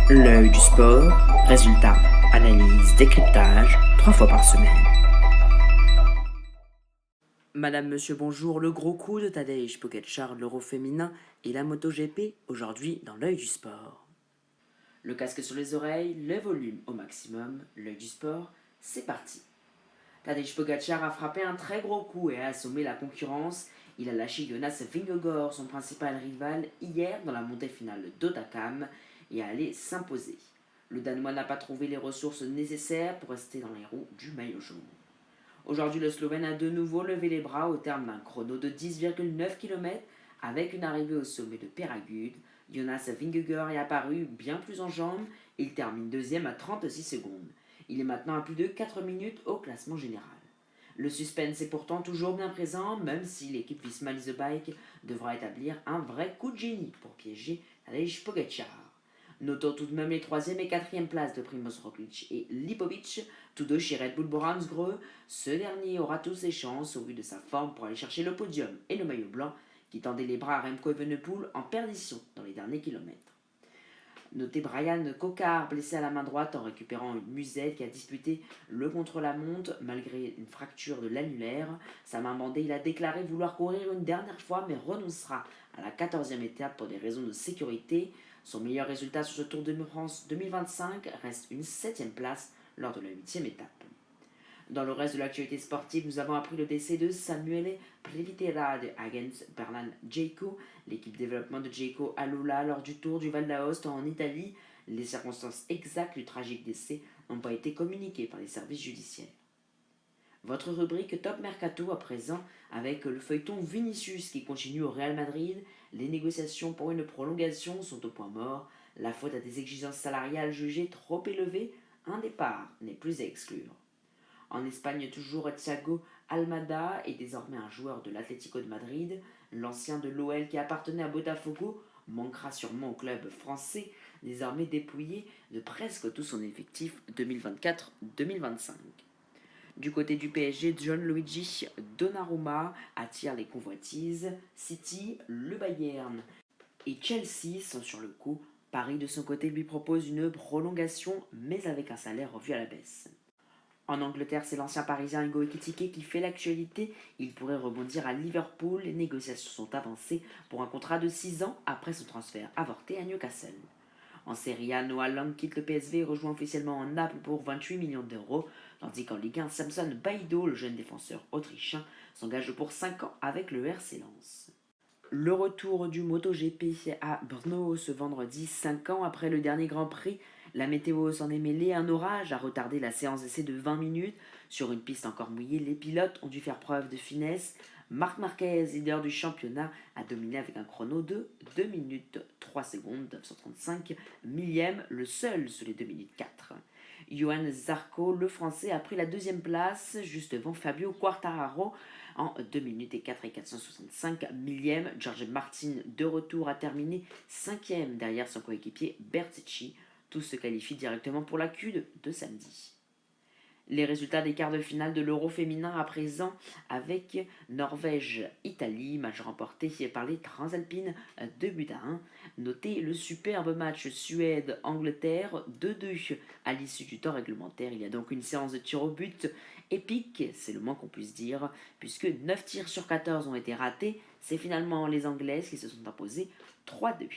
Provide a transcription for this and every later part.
L'œil du sport, résultats, analyse, décryptage, 3 fois par semaine. Madame, monsieur, bonjour, le gros coup de Tadej Pogačar, l'Euro féminin et la MotoGP, aujourd'hui dans l'œil du sport. Le casque sur les oreilles, le volume au maximum, l'œil du sport, c'est parti. Tadej Pogačar a frappé un très gros coup et a assommé la concurrence. Il a lâché Jonas Vingegaard, son principal rival, hier dans la montée finale d'Otakam et a allé s'imposer. Le Danois n'a pas trouvé les ressources nécessaires pour rester dans les roues du maillot jaune. Aujourd'hui, le Slovène a de nouveau levé les bras au terme d'un chrono de 10,9 km avec une arrivée au sommet de Péragud. Jonas Vingegaard est apparu bien plus en jambes. Il termine deuxième à 36 secondes. Il est maintenant à plus de 4 minutes au classement général. Le suspense est pourtant toujours bien présent, même si l'équipe Visma Leasebike devra établir un vrai coup de génie pour piéger Tadej Pogačar. Notons tout de même les 3e et 4e places de Primož Roglič et Lipovic, tous deux chez Red Bull Boransgreux. Ce dernier aura tous ses chances au vu de sa forme pour aller chercher le podium et le maillot blanc qui tendait les bras à Remco Evenepoel en perdition dans les derniers kilomètres. Notez Brian Cocard, blessé à la main droite en récupérant une musette qui a disputé le contre-la-montre malgré une fracture de l'annulaire. Sa main bandée, il a déclaré vouloir courir une dernière fois mais renoncera à la 14e étape pour des raisons de sécurité. Son meilleur résultat sur ce Tour de France 2025 reste une 7e place lors de la 8e étape. Dans le reste de l'actualité sportive, nous avons appris le décès de Samuele Previtera de Agents Berlan Jayco, l'équipe développement de Jayco Alola lors du Tour du Val d'Aoste en Italie. Les circonstances exactes du tragique décès n'ont pas été communiquées par les services judiciaires. Votre rubrique Top Mercato à présent avec le feuilleton Vinicius qui continue au Real Madrid. Les négociations pour une prolongation sont au point mort. La faute à des exigences salariales jugées trop élevées, un départ n'est plus à exclure. En Espagne, toujours, Thiago Almada est désormais un joueur de l'Atlético de Madrid. L'ancien de l'OL qui appartenait à Botafogo manquera sûrement au club français, désormais dépouillé de presque tout son effectif 2024-2025. Du côté du PSG, Gianluigi Donnarumma attire les convoitises. City, le Bayern et Chelsea sont sur le coup. Paris, de son côté, lui propose une prolongation, mais avec un salaire revu à la baisse. En Angleterre, c'est l'ancien parisien Hugo Ekitike qui fait l'actualité. Il pourrait rebondir à Liverpool. Les négociations sont avancées pour un contrat de 6 ans après son transfert avorté à Newcastle. En Serie A, Noah Lang quitte le PSV et rejoint officiellement en Naples pour 28 millions d'euros, tandis qu'en Ligue 1, Samson Baido, le jeune défenseur autrichien, s'engage pour 5 ans avec le RC Lens. Le retour du MotoGP à Brno ce vendredi, 5 ans après le dernier Grand Prix. La météo s'en est mêlée, un orage a retardé la séance d'essai de 20 minutes. Sur une piste encore mouillée, les pilotes ont dû faire preuve de finesse. Marc Marquez, leader du championnat, a dominé avec un chrono de 2 minutes 3 secondes 935 millièmes, le seul sous les 2 minutes 4. Johan Zarco, le français, a pris la 2e place, juste devant Fabio Quartararo en 2 minutes et 4 et 465 millièmes. George Martin, de retour, a terminé 5e derrière son coéquipier Bertecci. Tous se qualifient directement pour la Q de samedi. Les résultats des quarts de finale de l'Euro féminin à présent avec Norvège-Italie, match remporté par les Transalpines 2-1. Notez le superbe match Suède-Angleterre 2-2 à l'issue du temps réglementaire. Il y a donc une séance de tir au but épique, c'est le moins qu'on puisse dire, puisque 9 tirs sur 14 ont été ratés. C'est finalement les Anglaises qui se sont imposées 3-2.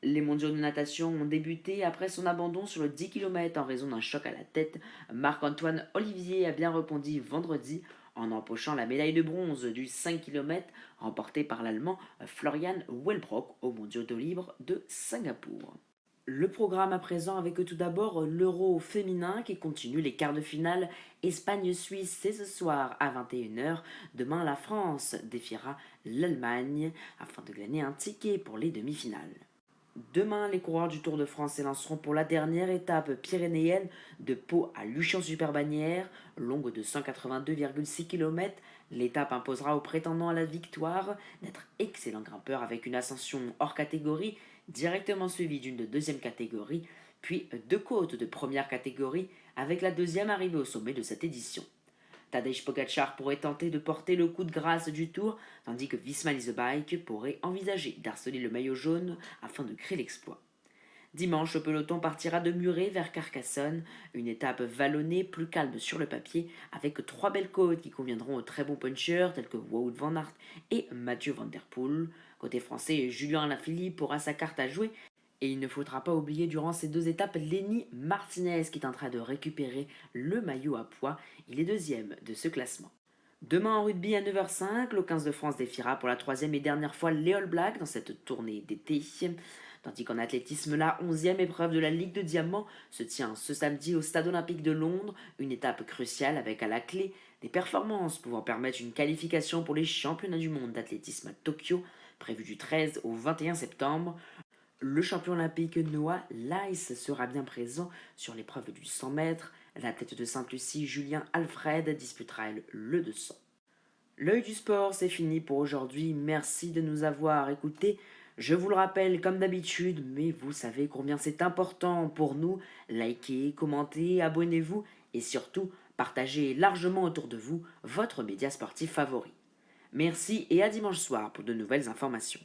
Les mondiaux de natation ont débuté après son abandon sur le 10 km en raison d'un choc à la tête. Marc-Antoine Olivier a bien répondu vendredi en empochant la médaille de bronze du 5 km remportée par l'Allemand Florian Wellbrock aux mondiaux d'eau libre de Singapour. Le programme à présent avec tout d'abord l'Euro féminin qui continue les quarts de finale. Espagne-Suisse, c'est ce soir à 21h. Demain, la France défiera l'Allemagne afin de gagner un ticket pour les demi-finales. Demain, les coureurs du Tour de France s'élanceront pour la dernière étape pyrénéenne de Pau à Luchon-sur-Bagnères, longue de 182,6 km. L'étape imposera aux prétendants à la victoire d'être excellents grimpeurs avec une ascension hors catégorie, directement suivie d'une de 2e catégorie, puis 2 côtes de 1re catégorie avec la 2e arrivée au sommet de cette édition. Tadej Pogačar pourrait tenter de porter le coup de grâce du Tour, tandis que Visma Leasebike pourrait envisager d'harceler le maillot jaune afin de créer l'exploit. Dimanche, le peloton partira de Muret vers Carcassonne, une étape vallonnée, plus calme sur le papier, avec 3 belles côtes qui conviendront aux très bons punchers tels que Wout van Aert et Mathieu Van Der Poel. Côté français, Julien Alaphilippe aura sa carte à jouer. Et il ne faudra pas oublier durant ces 2 étapes Lenny Martinez qui tentera de récupérer le maillot à pois. Il est deuxième de ce classement. Demain en rugby à 9h05, le 15 de France défiera pour la troisième et dernière fois les All Blacks dans cette tournée d'été. Tandis qu'en athlétisme, la 11e épreuve de la Ligue de Diamant se tient ce samedi au Stade Olympique de Londres, une étape cruciale avec à la clé des performances pouvant permettre une qualification pour les championnats du monde d'athlétisme à Tokyo, prévu du 13 au 21 septembre. Le champion olympique Noah Lyles sera bien présent sur l'épreuve du 100 mètres. L'athlète de Sainte-Lucie, Julien Alfred, disputera elle le 200. L'œil du sport, c'est fini pour aujourd'hui. Merci de nous avoir écoutés. Je vous le rappelle comme d'habitude, mais vous savez combien c'est important pour nous. Likez, commentez, abonnez-vous et surtout partagez largement autour de vous votre média sportif favori. Merci et à dimanche soir pour de nouvelles informations.